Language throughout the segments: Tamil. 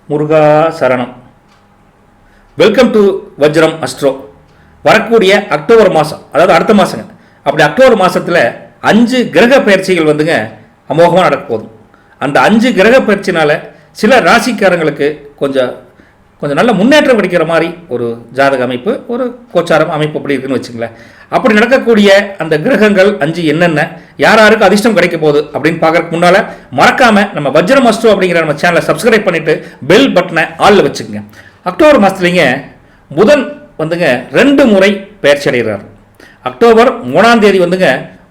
முருகா சரணம். Welcome to Vajram astro. வரக்கூடிய அக்டோபர் மாதம், அதாவது அடுத்த மாதங்க, அப்படி அக்டோபர் மாதத்தில் 5 கிரக பயிற்சிகள் அமோகமாக நடக்க போதும். அந்த 5 கிரக பயிற்சினால சில ராசிக்காரங்களுக்கு கொஞ்சம் நல்ல முன்னேற்றம் கிடைக்கிற மாதிரி ஒரு ஜாதக அமைப்பு, ஒரு கோச்சாரம் அமைப்பு அப்படி இருக்குன்னு வச்சுங்களேன். அப்படி நடக்கக்கூடிய அந்த கிரகங்கள் 5 என்னென்ன, யாருக்கு அதிர்ஷ்டம் கிடைக்க போகுது அப்படின்னு பார்க்கறதுக்கு முன்னால் மறக்காமல் நம்ம வஜ்ரம் அஸ்ட்ரோ அப்படிங்கிற நம்ம சேனலை சப்ஸ்கிரைப் பண்ணிவிட்டு பெல் பட்டனை ஆளில் வச்சுக்கோங்க. அக்டோபர் மாதத்துலேங்க புதன் 2 முறை பயிற்சி அடைகிறார். அக்டோபர் 3ஆம் தேதி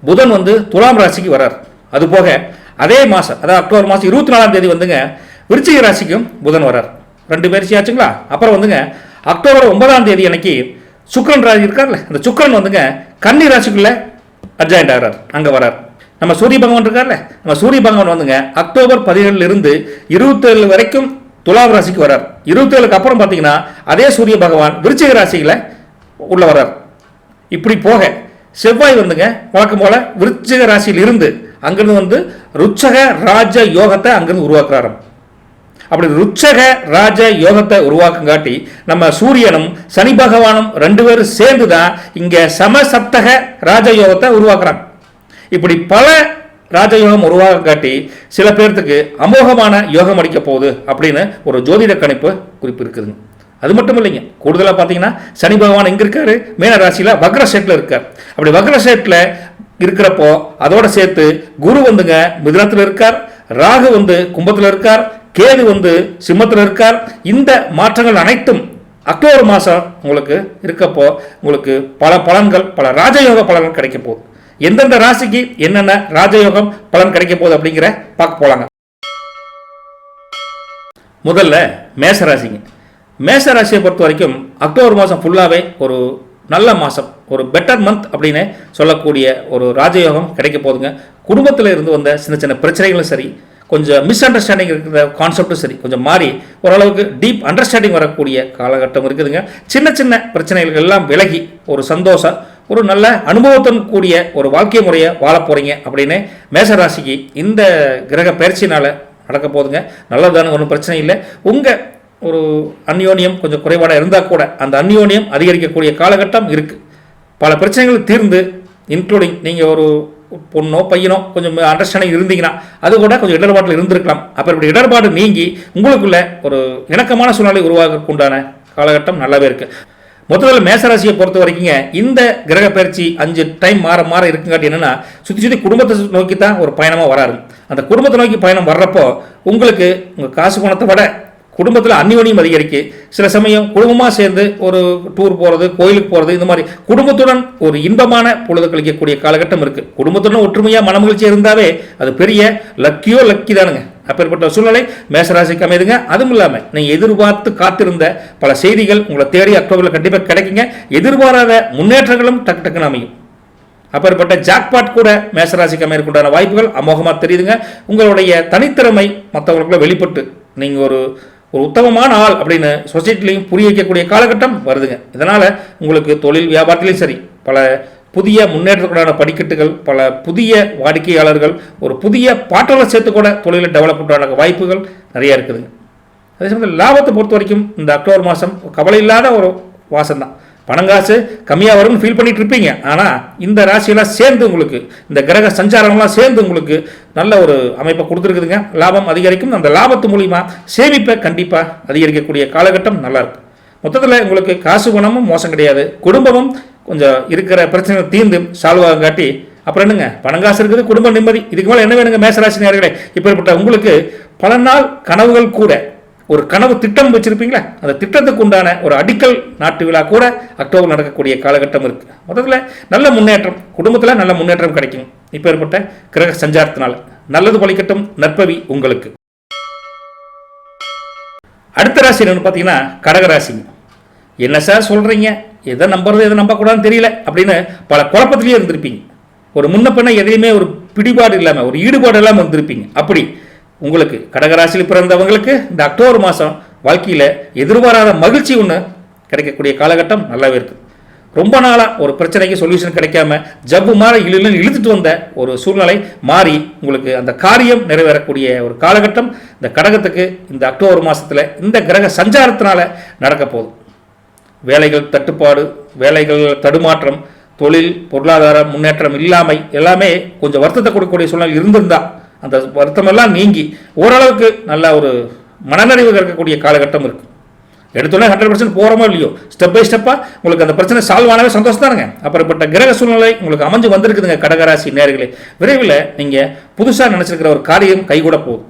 புதன் துலாம் ராசிக்கு வர்றார். அதுபோக அதே மாதம், அதாவது அக்டோபர் மாதம் 24ஆம் தேதி விருச்சிக ராசிக்கும் புதன் வர்றார். 2 பயிற்சி ஆச்சுங்களா. அப்புறம் அக்டோபர் 9ஆம் தேதி அன்னைக்கு சுக்கிரன் ராசி இருக்கார்ல, அந்த சுக்கிரன் கன்னி ராசிக்குள்ள அட்ஜாயிண்ட் ஆகிறார், அங்கே வரார். நம்ம சூரிய பகவான் இருக்கார்ல, நம்ம சூரிய பகவான் அக்டோபர் 17 27 வரைக்கும் துலாம் ராசிக்கு வரார். 27க்கு அப்புறம் பார்த்தீங்கன்னா அதே சூரிய பகவான் விருச்சிக ராசியில் உள்ள வரார். இப்படி போக செவ்வாய் வழக்கம் போல விருச்சிக ராசியில் இருந்து அங்கிருந்து ருச்சக ராஜ யோகத்தை அங்கிருந்து உருவாக்குறாரு. அப்படி ருச்சக ராஜ யோகத்தை உருவாக்குங்காட்டி நம்ம சூரியனும் சனி பகவானும் 2 பேரும் சேர்ந்து தான் இங்கே சமசப்தக ராஜயோகத்தை உருவாக்குறாங்க. இப்படி பல ராஜயோகம் உருவாக்காட்டி சில பேர்த்துக்கு அமோகமான யோகம் அடிக்க போகுது அப்படின்னு ஒரு ஜோதிட கணிப்பு குறிப்பு இருக்குதுங்க. அது மட்டும் இல்லைங்க, கூடுதலாக பார்த்தீங்கன்னா சனி பகவான் எங்கே இருக்காரு, மீன ராசியில் வக்ரசேட்டில் இருக்கார். அப்படி வக்ரசேட்டில் இருக்கிறப்போ அதோட சேர்த்து குரு மிதுனத்தில் இருக்கார், ராகு கும்பத்தில் இருக்கார், கேது சிம்மத்தில் இருக்கார். இந்த மாற்றங்கள் அனைத்தும் அக்டோபர் மாதம் உங்களுக்கு இருக்கப்போ உங்களுக்கு பல பலன்கள், பல ராஜயோக பலன்கள் கிடைக்க போகுது. எந்தெந்த ராசிக்கு என்னென்ன ராஜயோகம் பலன் கிடைக்க போகுது அப்படிங்கிற பார்க்க போலாங்க. முதல்ல மேசராசிங்க. மேசராசியை பொறுத்த வரைக்கும் அக்டோபர் மாதம் ஃபுல்லாகவே ஒரு நல்ல மாதம், ஒரு பெட்டர் மந்த் அப்படின்னு சொல்லக்கூடிய ஒரு ராஜயோகம் கிடைக்க போகுதுங்க. குடும்பத்தில் இருந்து வந்த சின்ன சின்ன பிரச்சனைகளும் சரி, கொஞ்சம் மிஸ் அண்டர்ஸ்டாண்டிங் இருக்கிற கான்செப்டும் சரி கொஞ்சம் மாறி ஓரளவுக்கு டீப் அண்டர்ஸ்டாண்டிங் வரக்கூடிய காலகட்டம் இருக்குதுங்க. சின்ன சின்ன பிரச்சனைகள் எல்லாம் விலகி ஒரு சந்தோஷம், ஒரு நல்ல அனுபவத்துடன் கூடிய ஒரு வாழ்க்கை முறையை வாழ போகிறீங்க அப்படின்னு மேசராசிக்கு இந்த கிரக பயிற்சினால் நடக்க போகுதுங்க. நல்லதான ஒன்றும் பிரச்சனை இல்லை. உங்கள் ஒரு அந்யோன்யம் கொஞ்சம் குறைபாடாக இருந்தால் கூட அந்த அந்யோன்யம் அதிகரிக்கக்கூடிய காலகட்டம் இருக்குது. பல பிரச்சனைகள் தீர்ந்து, இன்க்ளூடிங் நீங்கள் ஒரு பொண்ணோ பையனோ கொஞ்சம் அண்டர்ஸ்டாண்டிங் இருந்தீங்கன்னா அது கூட கொஞ்சம் இடர்பாட்டில் இருந்திருக்கலாம். அப்புறம் இப்படி இடர்பாடு நீங்கி உங்களுக்குள்ள ஒரு இணக்கமான சூழ்நிலை உருவாக்கக்குண்டான காலகட்டம் நல்லாவே இருக்குது. மொத்தத்தில் மேசராசியை பொறுத்த வரைக்குங்க இந்த கிரக பயிற்சி 5 டைம் மாற இருக்குங்காட்டி என்னென்னா சுற்றி குடும்பத்தை நோக்கி தான் ஒரு பயணமாக வராரு. அந்த குடும்பத்தை நோக்கி பயணம் வர்றப்போ உங்களுக்கு உங்கள் காசு பணத்தை விட குடும்பத்தில் அந்யோன்யம் அதிகரிக்கு. சில சமயம் குடும்பமாக சேர்ந்து ஒரு டூர் போகிறது, கோயிலுக்கு போகிறது, இந்த மாதிரி குடும்பத்துடன் ஒரு இன்பமான பொழுது கழிக்கக்கூடிய காலகட்டம் இருக்குது. குடும்பத்துடன் ஒற்றுமையாக மனமகிழ்ச்சியாக இருந்தாவே அது பெரிய லக்கி தானுங்க. அப்பேற்பட்ட சூழ்நிலை மேசராசிக்கு அமைதுங்க. அதுவும் இல்லாமல் நீங்கள் எதிர்பார்த்து காத்திருந்த பல செய்திகள் உங்களை தேடி அக்டோபரில் கண்டிப்பாக கிடைக்குங்க. எதிர்பாராத முன்னேற்றங்களும் டக்குன்னு அமையும். அப்பேற்பட்ட ஜாக்பாட் கூட மேசராசிக்கு அமையற்குண்டான வாய்ப்புகள் அமோகமாக தெரியுதுங்க. உங்களுடைய தனித்திறமை மற்றவங்களுக்குள்ள வெளிப்பட்டு நீங்கள் ஒரு உத்தமமான ஆள் அப்படின்னு சொசைட்டிலையும் புரிய வைக்கக்கூடிய காலகட்டம் வருதுங்க. இதனால் உங்களுக்கு தொழில் வியாபாரத்திலையும் சரி பல புதிய முன்னேற்றத்துக்கான படிக்கட்டுகள், பல புதிய வாடிக்கையாளர்கள், ஒரு புதிய பாட்டலை சேர்த்து கூட தொழிலில் டெவலப் பண்ணுற வாய்ப்புகள் நிறைய இருக்குதுங்க. அதே சமயத்தில் லாபத்தை பொறுத்த வரைக்கும் இந்த அக்டோபர் மாதம் கவலை இல்லாத ஒரு வாசம் தான். பணங்காசு கம்மியாக வரும்னு ஃபீல் பண்ணிட்டு இருப்பீங்க. ஆனால் இந்த ராசியெல்லாம் சேர்ந்து உங்களுக்கு இந்த கிரக சஞ்சாரங்கள்லாம் சேர்ந்து உங்களுக்கு நல்ல ஒரு அமைப்பை கொடுத்துருக்குதுங்க. லாபம் அதிகரிக்கும். அந்த லாபத்து மூலிமா சேமிப்பை கண்டிப்பாக அதிகரிக்கக்கூடிய காலகட்டம் நல்லாயிருக்கு. மொத்தத்தில் உங்களுக்கு காசு பணமும் மோசம் கிடையாது, குடும்பமும் கொஞ்சம் இருக்கிற பிரச்சனைகள் தீர்ந்து சால்வாக காட்டி அப்புறம் என்னங்க பணங்காசு இருக்குது, குடும்ப நிம்மதி. இதுக்கு மேலே என்ன வேணுங்க மேசராசி நேயர்களே? இப்படிப்பட்ட உங்களுக்கு பல நாள் கனவுகள் கூட ஒரு கனவு திட்டம் வச்சிருப்பீங்களா, அந்த திட்டத்துக்கு உண்டான ஒரு அடிக்கல் நாட்டு விழா கூட அக்டோபர் நடக்கக்கூடிய காலகட்டம் இருக்கு. மொத்தத்தில் நல்ல முன்னேற்றம், குடும்பத்தில் நல்ல முன்னேற்றம் கிடைக்கும். இப்போ ஏற்பட்ட கிரக சஞ்சாரத்தினால நல்லது பலிக்கட்டும். நற்பவி உங்களுக்கு. அடுத்த ராசி என்னன்னு பார்த்தீங்கன்னா கடகராசிங்க. என்ன சார் சொல்றீங்க, எதை நம்புறது எதை நம்பக்கூடாதுன்னு தெரியல அப்படின்னு பல குழப்பத்திலேயே இருந்திருப்பீங்க. ஒரு முன்ன பின்ன எதையுமே ஒரு பிடிபாடு இல்லாமல் ஒரு ஈடுபாடு இல்லாமல் இருந்திருப்பீங்க. அப்படி உங்களுக்கு கடகராசியில் பிறந்தவங்களுக்கு இந்த அக்டோபர் மாதம் வாழ்க்கையில் எதிர்பாராத மகிழ்ச்சி ஒன்று கிடைக்கக்கூடிய காலகட்டம் நல்லாவே இருக்குது. ரொம்ப நாளாக ஒரு பிரச்சனைக்கு சொல்யூஷன் கிடைக்காம ஜப்பு மாதிரி இழுத்துட்டு வந்த ஒரு சூழ்நிலை மாறி உங்களுக்கு அந்த காரியம் நிறைவேறக்கூடிய ஒரு காலகட்டம் இந்த கடகத்துக்கு இந்த அக்டோபர் மாதத்தில் இந்த கிரக சஞ்சாரத்தினால நடக்க போகுது. வேலைகள் தட்டுப்பாடு, வேலைகள் தடுமாற்றம், தொழில் பொருளாதார முன்னேற்றம் இல்லாமை எல்லாமே கொஞ்சம் வருத்தத்தை கொடுக்கக்கூடிய சூழ்நிலை இருந்திருந்தா அந்த வருத்தமெல்லாம் நீங்கி ஓரளவுக்கு நல்ல ஒரு மனநிறைவு இருக்கக்கூடிய காலகட்டம் இருக்குது. எடுத்தோடனே 100% போகிறோமோ இல்லையோ, ஸ்டெப் பை ஸ்டெப்பாக உங்களுக்கு அந்த பிரச்சனை சால்வ் ஆனவே சந்தோஷம் தானுங்க. அப்படிப்பட்ட கிரக சூழ்நிலை உங்களுக்கு அமைஞ்சு வந்திருக்குதுங்க கடகராசி நேயர்களே. விரைவில் நீங்கள் புதுசாக நினச்சிருக்கிற ஒரு காரியம் கைகூட போகுது.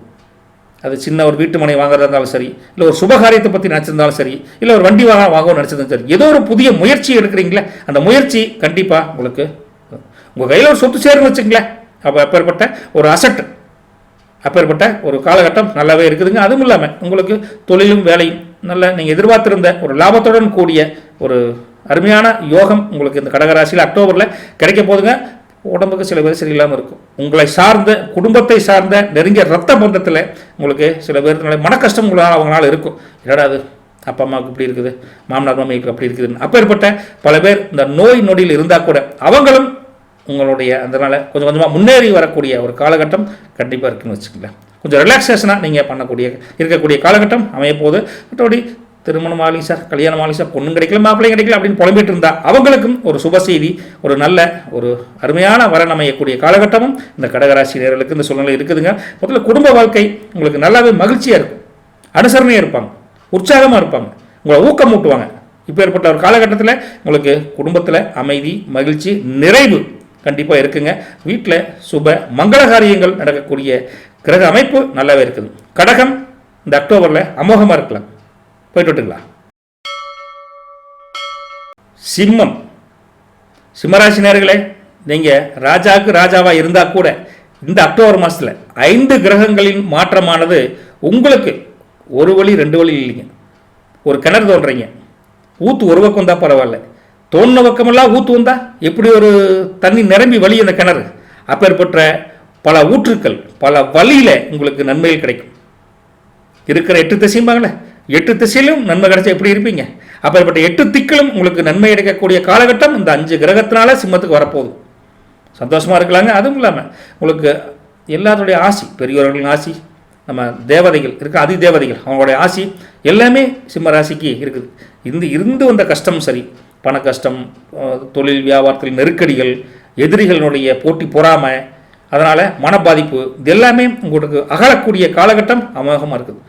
அது சின்ன ஒரு வீட்டு மனை வாங்குறதா இருந்தாலும் சரி, இல்லை ஒரு சுபகாரியத்தை பற்றி நினச்சிருந்தாலும் சரி, இல்லை ஒரு வண்டி வாங்கணும்னு நினச்சிருந்தாலும் சரி, ஏதோ ஒரு புதிய முயற்சி எடுக்கிறீங்களே, அந்த முயற்சி கண்டிப்பாக உங்களுக்கு உங்கள் கையில் ஒரு சொத்து சேருன்னு வச்சுங்களேன். அப்போ அப்பேற்பட்ட ஒரு அசட், அப்பேற்பட்ட ஒரு காலகட்டம் நல்லாவே இருக்குதுங்க. அதுவும் இல்லாமல் உங்களுக்கு தொழிலும் வேலையும் நல்ல நீங்கள் எதிர்பார்த்திருந்த ஒரு லாபத்துடன் கூடிய ஒரு அருமையான யோகம் உங்களுக்கு இந்த கடகராசியில் அக்டோபரில் கிடைக்க போதுங்க. உடம்புக்கு சில பேர் சரியில்லாமல் இருக்கும். உங்களை சார்ந்த குடும்பத்தை சார்ந்த நெருங்கிய ரத்த பந்தத்தில் உங்களுக்கு சில பேருக்கு மன கஷ்டம் உங்களால் அவங்களால இருக்கும். என்னடா அது அப்பா அம்மாவுக்கு இப்படி இருக்குது, மாமனார் மாமிக்கு அப்படி இருக்குதுன்னு அப்பேற்பட்ட பல பேர் இந்த நோய் நொடியில் இருந்தால் கூட அவங்களும் உங்களுடைய அதனால் கொஞ்சம் கொஞ்சமாக முன்னேறி வரக்கூடிய ஒரு காலகட்டம் கண்டிப்பாக இருக்குன்னு வச்சுக்கோங்களேன். கொஞ்சம் ரிலாக்ஸேஷனாக நீங்கள் இருக்கக்கூடிய காலகட்டம் அமையப்போகுது. மற்றபடி திருமணம் ஆகலைங்க சார், கல்யாணம் ஆகலைங்க சார், பொண்ணும் கிடைக்கல மாப்பிள்ளையும் கிடைக்கல அப்படின்னு புலம்பிட்டு இருந்தால் அவங்களுக்கும் ஒரு சுப செய்தி, ஒரு நல்ல ஒரு அருமையான வரன் அமையக்கூடிய காலகட்டமும் இந்த கடகராசி நேயர்களுக்கு இந்த சூழ்நிலை இருக்குதுங்க. முதல்ல குடும்ப வாழ்க்கை உங்களுக்கு நல்லாவே மகிழ்ச்சியாக இருக்கும், அனுசரணையாக இருப்பாங்க, உற்சாகமாக இருப்பாங்க, உங்களை ஊக்கம் ஊட்டுவாங்க. இப்போ ஏற்பட்ட ஒரு காலகட்டத்தில் உங்களுக்கு குடும்பத்தில் அமைதி, மகிழ்ச்சி, நிறைவு கண்டிப்பாக இருக்குங்க. வீட்டில் சுப மங்கள காரியங்கள் நடக்கக்கூடிய கிரக அமைப்பு நல்லாவே இருக்குது. கடகம் இந்த அக்டோபரில் அமோகமாக இருக்கலாம். போயிட்டு விட்டுங்களா. சிம்மம், சிம்மராசி நேயர்களே, நீங்கள் ராஜாவுக்கு ராஜாவாக இருந்தால் கூட இந்த அக்டோபர் மாதத்தில் 5 கிரகங்களின் மாற்றமானது உங்களுக்கு ஒரு வழி 2 வழி இல்லைங்க. ஒரு கிணறு தோன்றீங்க, ஊற்று ஒரு பக்கம் வந்தால் பரவாயில்ல, தோணுன பக்கமெல்லாம் ஊற்று வந்தால் எப்படி ஒரு தண்ணி நிரம்பி வழி அந்த கிணறு. அப்பேற்பட்ட பல ஊற்றுக்கள் பல வழியில் உங்களுக்கு நன்மைகள் கிடைக்கும். இருக்கிற 8 திசையும்பாங்களே, 8 திசையிலும் நன்மை கிடைச்சா எப்படி இருப்பீங்க? அப்பேற்பட்ட 8 திக்கிலும் உங்களுக்கு நன்மை கிடைக்கக்கூடிய காலகட்டம் இந்த 5 கிரகத்தினால சிம்மத்துக்கு வரப்போகுது. சந்தோஷமாக இருக்கலாங்க. அதுவும் இல்லாமல் உங்களுக்கு எல்லாத்துடைய ஆசி, பெரியவர்களின் ஆசி, நம்ம தேவதைகள் இருக்க அதி தேவதைகள் அவங்களுடைய ஆசி எல்லாமே சிம்ம ராசிக்கு இருக்குது. இருந்து வந்த கஷ்டம் சரி, பண கஷ்டம், தொழில் வியாபாரத்தில் நெருக்கடிகள், எதிரிகளினுடைய போட்டி பொறாமை, அதனால் மன பாதிப்பு, இது எல்லாமே உங்களுக்கு அகலக்கூடிய காலகட்டம் அமோகமாக இருக்குது.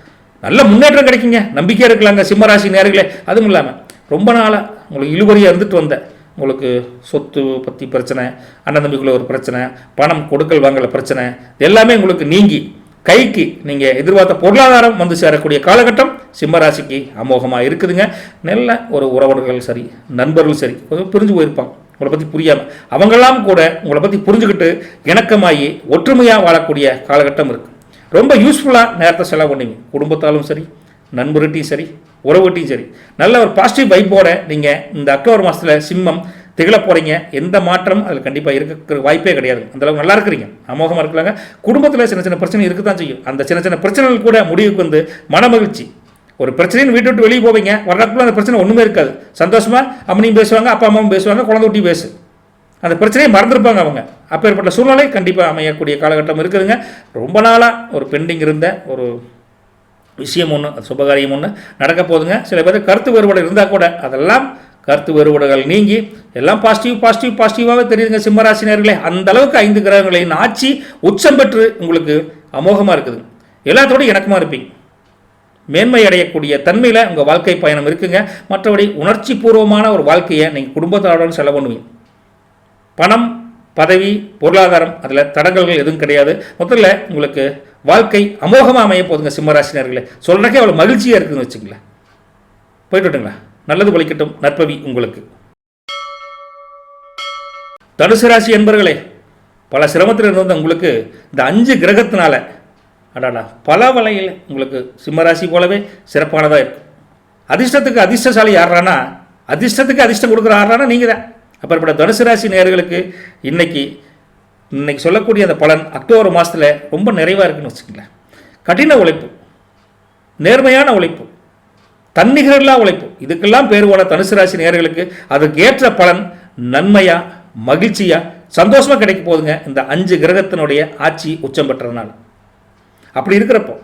நல்ல முன்னேற்றம் கிடைக்குங்க, நம்பிக்கையாக இருக்கலாங்க சிம்மராசி நேயர்களே. அதுவும் இல்லாமல் ரொம்ப நாளாக உங்களுக்கு இழுபறியாக இருந்துட்டு வந்த உங்களுக்கு சொத்து பற்றி பிரச்சனை, அண்ணன் தம்பிக்குள்ள ஒரு பிரச்சனை, பணம் கொடுக்கல் வாங்கல பிரச்சனை, எல்லாமே உங்களுக்கு நீங்கி கைக்கு நீங்கள் எதிர்பார்த்த பொருளாதாரம் வந்து சேரக்கூடிய காலகட்டம் சிம்மராசிக்கு அமோகமாக இருக்குதுங்க. நல்ல ஒரு உறவினர்கள் சரி, நண்பர்கள் சரி, கொஞ்சம் பிரிஞ்சு போயிருப்பாங்க உங்களை பற்றி புரியாமல், அவங்கெல்லாம் கூட உங்களை பற்றி புரிஞ்சுக்கிட்டு இணக்கமாகி ஒற்றுமையாக வாழக்கூடிய காலகட்டம் இருக்குது. ரொம்ப யூஸ்ஃபுல்லாக நேரத்தை செலவு பண்ணுவீங்க. குடும்பத்தாலும் சரி, நண்பர்கிட்டையும் சரி, உறவுகிட்டையும் சரி, நல்ல ஒரு பாசிட்டிவ் வைப்போட நீங்கள் இந்த அக்டோபர் மாதத்தில் சிம்மம் திகழ போகிறீங்க. எந்த மாற்றம் அதில் கண்டிப்பாக இருக்கிற வாய்ப்பே கிடையாது. அந்தளவுக்கு நல்லா இருக்கிறீங்க, அமோகமாக இருக்கலாங்க. குடும்பத்தில் சின்ன சின்ன பிரச்சனை இருக்க தான் செய்யும். அந்த சின்ன சின்ன பிரச்சனைகள் கூட முடிவுக்கு வந்து மனமகிழ்ச்சி. ஒரு பிரச்சனைன்னு வீட்டு விட்டு வெளியே போவீங்க, வர்றதுக்குள்ள அந்த பிரச்சனை ஒன்றுமே இருக்காது. சந்தோஷமாக அம்மனையும் பேசுவாங்க, அப்பா அம்மாவும் பேசுவாங்க, குழந்தை ஊட்டி பேசு, அந்த பிரச்சனையை மறந்துருப்பாங்க அவங்க. அப்பேற்பட்ட சூழ்நிலை கண்டிப்பாக அமையக்கூடிய காலகட்டம் இருக்குதுங்க. ரொம்ப நாளாக ஒரு பெண்டிங் இருந்த ஒரு விஷயம் ஒன்று, சுபகாரியம் ஒன்று நடக்க போதுங்க. சில பேர் கருத்து வேறுபாடு இருந்தால் கூட அதெல்லாம் கருத்து வேறுபாடுகள் நீங்கி எல்லாம் பாசிட்டிவாகவே தெரியுதுங்க சிம்மராசி நேயர்களே. அந்த அளவுக்கு 5 கிரகங்களின் ஆட்சி உச்சம் பெற்று உங்களுக்கு அமோகமாக இருக்குது. எல்லாத்தோடு இணக்கமாக இருப்பீங்க. மேன்மை அடையக்கூடிய தன்மையில் உங்கள் வாழ்க்கை பயணம் இருக்குங்க. மற்றபடி உணர்ச்சி பூர்வமான ஒரு வாழ்க்கையை நீங்கள் குடும்பத்தோடு செலவு பண்ணுவீங்க. பணம், பதவி, பொருளாதாரம் அதில் தடங்கல்கள் எதுவும் கிடையாது. முதல்ல உங்களுக்கு வாழ்க்கை அமோகமாக அமைய போதுங்க சிம்மராசினர்களே. சொல்கிறக்கே அவ்வளோ மகிழ்ச்சியாக இருக்குதுன்னு வச்சுங்களேன். போயிட்டு விட்டுங்களா. நல்லது பலிக்கட்டும். நற்பவி உங்களுக்கு. தனுசு ராசி என்பர்களே, பல சிரமத்தில் இருந்த உங்களுக்கு இந்த 5 கிரகத்தினால அடாடா பல வகையில் உங்களுக்கு சிம்மராசி போலவே சிறப்பானதாக இருக்கும். அதிர்ஷ்டத்துக்கு அதிர்ஷ்டசாலி யாரானா, அதிர்ஷ்டத்துக்கு அதிர்ஷ்டம் கொடுக்குற யாரானா நீங்கள் தான். அப்படிப்பட்ட தனுசு ராசி நேயர்களுக்கு இன்னைக்கு சொல்லக்கூடிய அந்த பலன் அக்டோபர் மாதத்தில் ரொம்ப நிறைவாக இருக்குன்னு வச்சுக்கங்களேன். கடின உழைப்பு, நேர்மையான உழைப்பு, தன்னிகரில்லா உழைப்பு. இதுக்கெல்லாம் பேர் போன தனுசு ராசி நேயர்களுக்கு அதுக்கு ஏற்ற பலன் நன்மையா, மகிழ்ச்சியா, சந்தோஷமா கிடைக்க போகுதுங்க இந்த 5 கிரகத்தினுடைய ஆட்சி உச்சம் பெற்றதுனால. அப்படி இருக்கிறப்போ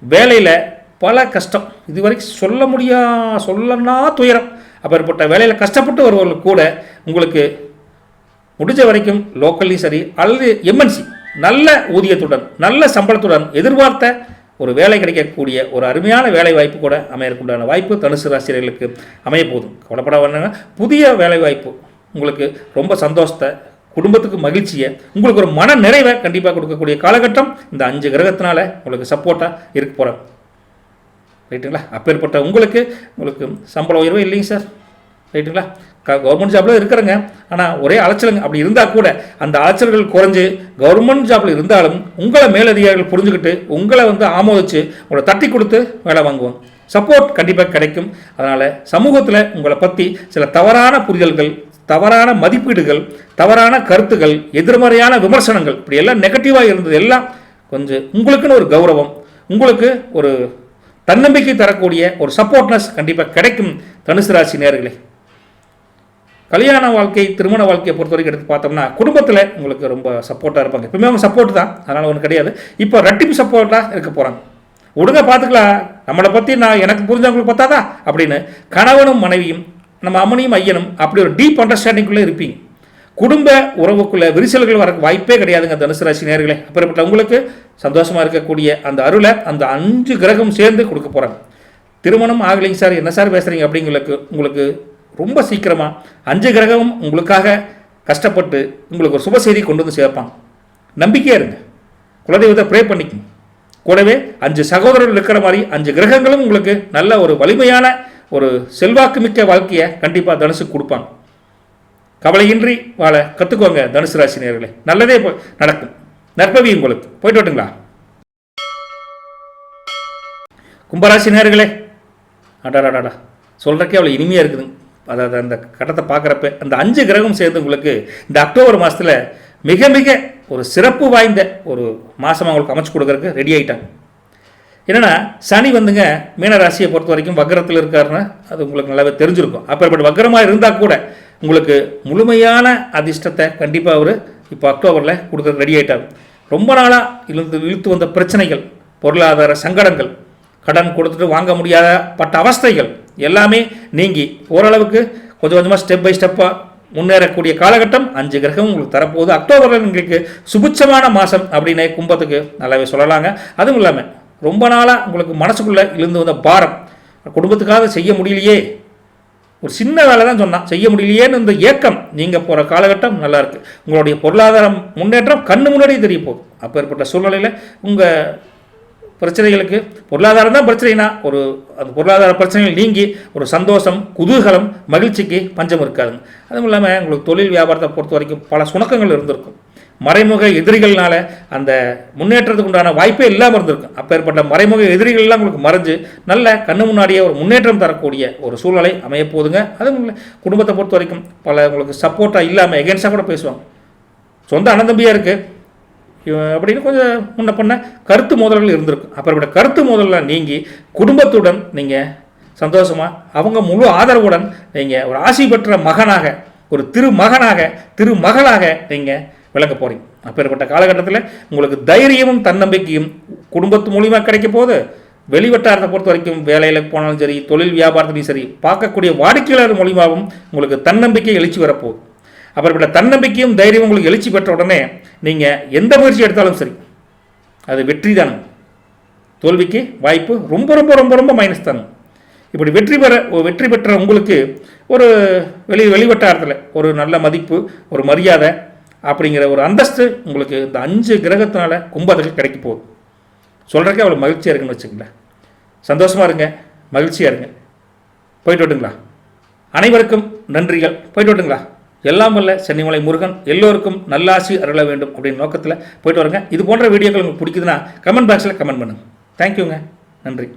வேலையில் பல கஷ்டம், இதுவரைக்கும் சொல்லனா துயரம், அப்பேற்பட்ட வேலையில் கஷ்டப்பட்டு வருவர்களுக்கு கூட உங்களுக்கு முடிஞ்ச வரைக்கும் லோக்கல்லையும் சரி அல்லது எம்என்சி நல்ல ஊதியத்துடன் நல்ல சம்பளத்துடன் எதிர்பார்த்த ஒரு வேலை கிடைக்கக்கூடிய ஒரு அருமையான வேலை வாய்ப்பு கூட அமையறதுக்குண்டான வாய்ப்பு தனுசு ராசிரியர்களுக்கு அமைய போதும். கவலைப்பட வேண்டாங்க. புதிய வேலை வாய்ப்பு உங்களுக்கு ரொம்ப சந்தோஷத்தை, குடும்பத்துக்கு மகிழ்ச்சியை, உங்களுக்கு ஒரு மன நிறைவை கண்டிப்பாக கொடுக்கக்கூடிய காலகட்டம் இந்த 5 கிரகத்தினால உங்களுக்கு சப்போர்ட்டாக இருக்க போகிறேன். ரைட்டுங்களா? அப்பேற்பட்ட உங்களுக்கு சம்பள உயர்வு இல்லைங்க சார். ரைட்டுங்களா? கவர்மெண்ட் ஜாப்பில் இருக்கிறேங்க, ஆனால் ஒரே அலைச்சலுங்க. அப்படி இருந்தால் கூட அந்த அலைச்சல்கள் குறைஞ்சு கவர்மெண்ட் ஜாப்பில் இருந்தாலும் உங்களை மேலதிகாரிகள் புரிஞ்சுக்கிட்டு உங்களை ஆமோதிச்சு உங்களை தட்டி கொடுத்து வேலை வாங்குவோம். சப்போர்ட் கண்டிப்பாக கிடைக்கும். அதனால் சமூகத்தில் உங்களை பற்றி சில தவறான புரிதல்கள், தவறான மதிப்பீடுகள், தவறான கருத்துக்கள், எதிர்மறையான விமர்சனங்கள், இப்படி எல்லாம் நெகட்டிவாக இருந்தது எல்லாம் கொஞ்சம் உங்களுக்குன்னு ஒரு கௌரவம், உங்களுக்கு ஒரு தன்னம்பிக்கை தரக்கூடிய ஒரு சப்போர்ட்னஸ் கண்டிப்பாக கிடைக்கும் தனுசு ராசி நேயர்களே. கல்யாண வாழ்க்கை, திருமண வாழ்க்கையை பொறுத்த வரைக்கும் எடுத்து பார்த்தோம்னா குடும்பத்தில் உங்களுக்கு ரொம்ப சப்போர்ட்டாக இருப்பாங்க. எப்பவுமே அவங்க சப்போர்ட் தான், அதனால் ஒன்றும் கிடையாது. இப்போ ரெட்டிப்பு சப்போர்ட்டாக இருக்க போகிறாங்க. ஒழுங்காக பார்த்துக்கலாம், நம்மளை பற்றி எனக்கு புரிஞ்சவங்களுக்கு பார்த்தாதா அப்படின்னு கணவனும் மனைவியும், நம்ம அம்மனையும் ஐயனும் அப்படி ஒரு டீப் அண்டர்ஸ்டாண்டிங்குள்ளே இருப்பீங்க. குடும்ப உறவுக்குள்ள விரிசல்கள் வர வாய்ப்பே கிடையாதுங்க தனுசு ராசி நேயர்களே. அப்படிப்பட்ட உங்களுக்கு சந்தோஷமாக இருக்கக்கூடிய அந்த அருளை அந்த 5 கிரகம் சேர்ந்து கொடுக்க போகிறாங்க. திருமணம் ஆகலைங்க சார், என்ன சார் பேசுகிறீங்க உங்களுக்கு ரொம்ப சீக்கிரமாக 5 கிரகமும் உங்களுக்காக கஷ்டப்பட்டு உங்களுக்கு ஒரு சுப செய்தி கொண்டு வந்து சேர்ப்பாங்க. நம்பிக்கையாக இருங்க, குலதெய்வத்தை ப்ரே பண்ணிக்கணும். கூடவே 5 சகோதரர்கள் இருக்கிற மாதிரி 5 கிரகங்களும் உங்களுக்கு நல்ல ஒரு வலிமையான ஒரு செல்வாக்கு மிக்க வாழ்க்கையை கண்டிப்பாக தனுசு கொடுப்பாங்க. கவலையின்றி வாழ கற்றுக்கோங்க தனுசு ராசி நேயர்களே. நல்லதே நடக்கும். நற்பவி உங்களுக்கு. போயிட்டு வரட்டுங்களா? கும்பராசி நேயர்களே, அடாடாடா சொல்கிறக்கே அவ்வளோ இனிமையாக இருக்குதுங்க. அதாவது அந்த கட்டத்தை பார்க்குறப்ப அந்த 5 கிரகம் சேர்ந்து உங்களுக்கு இந்த அக்டோபர் மாதத்தில் மிக மிக ஒரு சிறப்பு வாய்ந்த ஒரு மாதமாக உங்களுக்கு அமைச்சு கொடுக்கறதுக்கு ரெடி ஆகிட்டாங்க. என்னென்னா சனி மீன ராசியை பொறுத்த வரைக்கும் வக்கரத்தில் இருக்காருன்னு அது உங்களுக்கு நல்லாவே தெரிஞ்சிருக்கும். அப்போ வக்கரமாக இருந்தால் கூட உங்களுக்கு முழுமையான அதிர்ஷ்டத்தை கண்டிப்பாக அவர் இப்போ அக்டோபரில் கொடுக்க ரெடி ஆகிட்டார். ரொம்ப நாளாக இழுத்து வந்த பிரச்சனைகள், பொருளாதார சங்கடங்கள், கடன் கொடுத்துட்டு வாங்க முடியாத பட்ட அவஸ்தைகள் எல்லாமே நீங்கி ஓரளவுக்கு கொஞ்சம் கொஞ்சமாக ஸ்டெப் பை ஸ்டெப்பாக முன்னேறக்கூடிய காலகட்டம் 5 கிரகம் உங்களுக்கு தரப்போகுது. அக்டோபரில் உங்களுக்கு சுபிட்சமான மாதம் அப்படின்னு கும்பத்துக்கு நல்லாவே சொல்லலாங்க. அதுவும் இல்லாமல் ரொம்ப நாளாக உங்களுக்கு மனசுக்குள்ளே இழுந்து வந்த பாரம், குடும்பத்துக்காக செய்ய முடியலையே, ஒரு சின்ன வேலை தான் சொன்னால் செய்ய முடியலையேன்னு இந்த ஏக்கம் நீங்கள் போகிற காலகட்டம் நல்லாயிருக்கு. உங்களுடைய பொருளாதாரம் முன்னேற்றம் கண்ணு முன்னாடி தெரிய போகுது. அப்பேற்பட்ட சூழ்நிலையில் உங்கள் பிரச்சனைகளுக்கு பொருளாதாரம் தான் பிரச்சனைனா அந்த பொருளாதார பிரச்சனைகள் நீங்கி ஒரு சந்தோஷம், குதூகலம், மகிழ்ச்சிக்கு பஞ்சம் இருக்காதுங்க. அதுவும் இல்லாமல் உங்களுக்கு தொழில் வியாபாரத்தை பொறுத்த வரைக்கும் பல சுணக்கங்கள் இருந்திருக்கும். மறைமுக எதிரிகள்னால அந்த முன்னேற்றத்துக்கு உண்டான வாய்ப்பே இல்லாமல் இருந்திருக்கும். அப்பேற்பட்ட மறைமுக எதிரிகள்லாம் உங்களுக்கு மறைஞ்சு நல்ல கண்ணு முன்னாடியே ஒரு முன்னேற்றம் தரக்கூடிய ஒரு சூழ்நிலை அமைய போகுதுங்க. அதுவும் இல்லை குடும்பத்தை பொறுத்த வரைக்கும் பல உங்களுக்கு சப்போர்ட்டாக இல்லாமல் எகென்ஸ்டாக கூட பேசுவாங்க. சொந்த அனந்தம்பியாக இருக்குது அப்படின்னு கொஞ்சம் முன்ன பண்ண கருத்து மோதல்கள் இருந்திருக்கும். அப்புறப்பட்ட கருத்து மோதலில் நீங்கி குடும்பத்துடன் நீங்கள் சந்தோஷமாக அவங்க முழு ஆதரவுடன் நீங்கள் ஒரு ஆசி பெற்ற மகனாக, ஒரு திருமகளாக நீங்கள் விளங்க போகிறீங்க. அப்பேற்பட்ட காலகட்டத்தில் உங்களுக்கு தைரியமும் தன்னம்பிக்கையும் குடும்பத்து மூலியமாக கிடைக்க போது வெளிவட்டாரத்தை பொறுத்த வரைக்கும் வேலையில் போனாலும் சரி, தொழில் வியாபாரத்துலையும் சரி, பார்க்கக்கூடிய வாடிக்கையாளர் மூலியமாகவும் உங்களுக்கு தன்னம்பிக்கை எழுச்சி வரப்போகுது. அப்படிப்பட்ட தன்னம்பிக்கையும் தைரியம் உங்களுக்கு எழுச்சி பெற்ற உடனே நீங்கள் எந்த முயற்சி எடுத்தாலும் சரி அது வெற்றி தானே. தோல்விக்கு வாய்ப்பு ரொம்ப ரொம்ப ரொம்ப ரொம்ப மைனஸ் தானே. இப்படி வெற்றி பெற்ற உங்களுக்கு ஒரு வெளிவட்டாரத்தில் ஒரு நல்ல மதிப்பு, ஒரு மரியாதை அப்படிங்கிற ஒரு அந்தஸ்து உங்களுக்கு இந்த 5 கிரகத்தினால கும்பத்துக்கு கிடைக்க போகுது. சொல்கிறக்கே அவ்வளோ மகிழ்ச்சியாக இருக்குன்னு வச்சுக்கங்களேன். சந்தோஷமாக இருங்க, மகிழ்ச்சியாக இருங்க. போயிட்டு விட்டுங்களா? அனைவருக்கும் நன்றிகள். போயிட்டு விட்டுங்களா? எல்லாம் வல்ல சென்னிமலை முருகன் எல்லோருக்கும் நல்லாசி அருள வேண்டும் அப்படின்னு நோக்கத்தில் போயிட்டு வருங்க. இது போன்ற வீடியோக்கள் உங்களுக்கு பிடிக்குதுன்னா கமெண்ட் பாக்ஸில் கமெண்ட் பண்ணுங்கள். தேங்க்யூங்க. நன்றி.